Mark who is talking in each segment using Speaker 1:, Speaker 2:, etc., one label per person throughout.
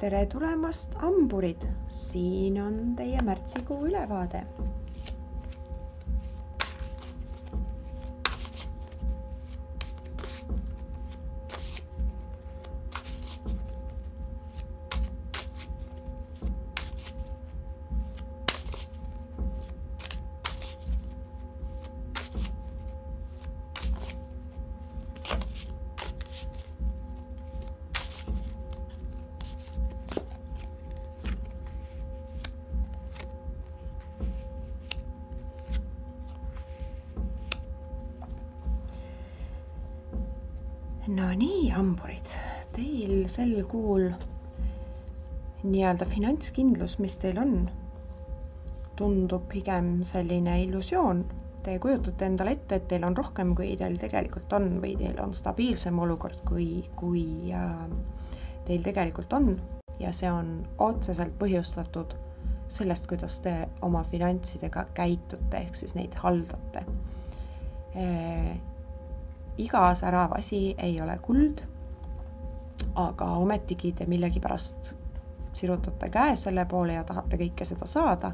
Speaker 1: tere tulemast, hamburid! Siin on teie märtsikuu ülevaade. No nii, hamburid, teil sel kuul nii-öelda finantskindlus, mis teil on, tundub pigem selline illusioon. Te kujutate endale ette, et teil on rohkem, kui teil tegelikult on, või teil on stabiilsem olukord, kui teil tegelikult on. Ja see on otseselt põhjustatud sellest, kuidas te oma finantsidega käitute, ehk siis neid haldate. Iga särav asi ei ole kuld, aga ometigi te millegipärast sirutate käe selle poole ja tahate kõike seda saada.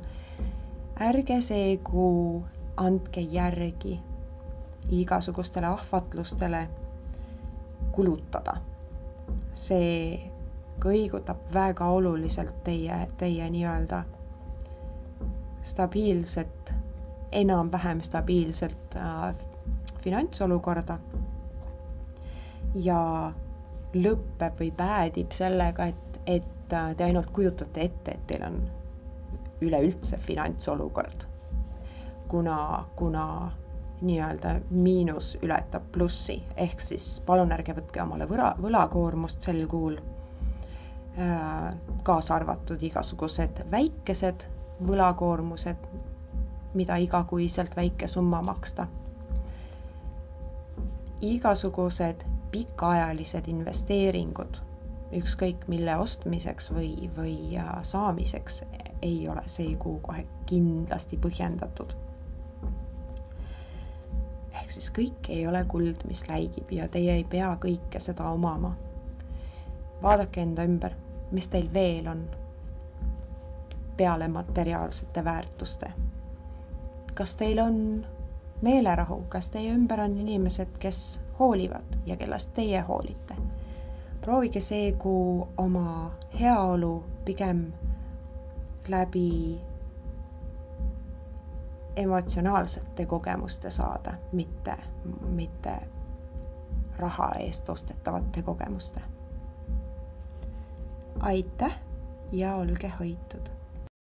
Speaker 1: Ärge see kuu andke järgi igasugustele ahvatlustele kulutada. See kõigutab väga oluliselt teie nii-öelda stabiilset, enam-vähem stabiilset finantsolukorda ja lõppeb või päädib sellega, et te ainult kujutate ette, et teil on üleüldse finantsolukord, kuna nii-öelda miinus ületab plussi, ehk siis palun ärge võtke omale võlakoormust sel kuul, kaasa arvatud igasugused väikesed võlakoormused, mida igakuiselt väike summa maksta. Igasugused pikaajalised investeeringud, ükskõik mille ostmiseks või saamiseks, ei ole see kuu kohe kindlasti põhjendatud. Ehk siis kõik ei ole kuld, mis läigib ja teie ei pea kõike seda omama. Vaadake enda ümber, mis teil veel on peale materiaalsete väärtuste. Kas teil on meelerahu, kas teie ümber on inimesed, kes hoolivad ja kellest teie hoolite. Proovige see kuu oma heaolu pigem läbi emotsionaalsete kogemuste saada, mitte raha eest ostetavate kogemuste. Aitäh ja olge hoitud!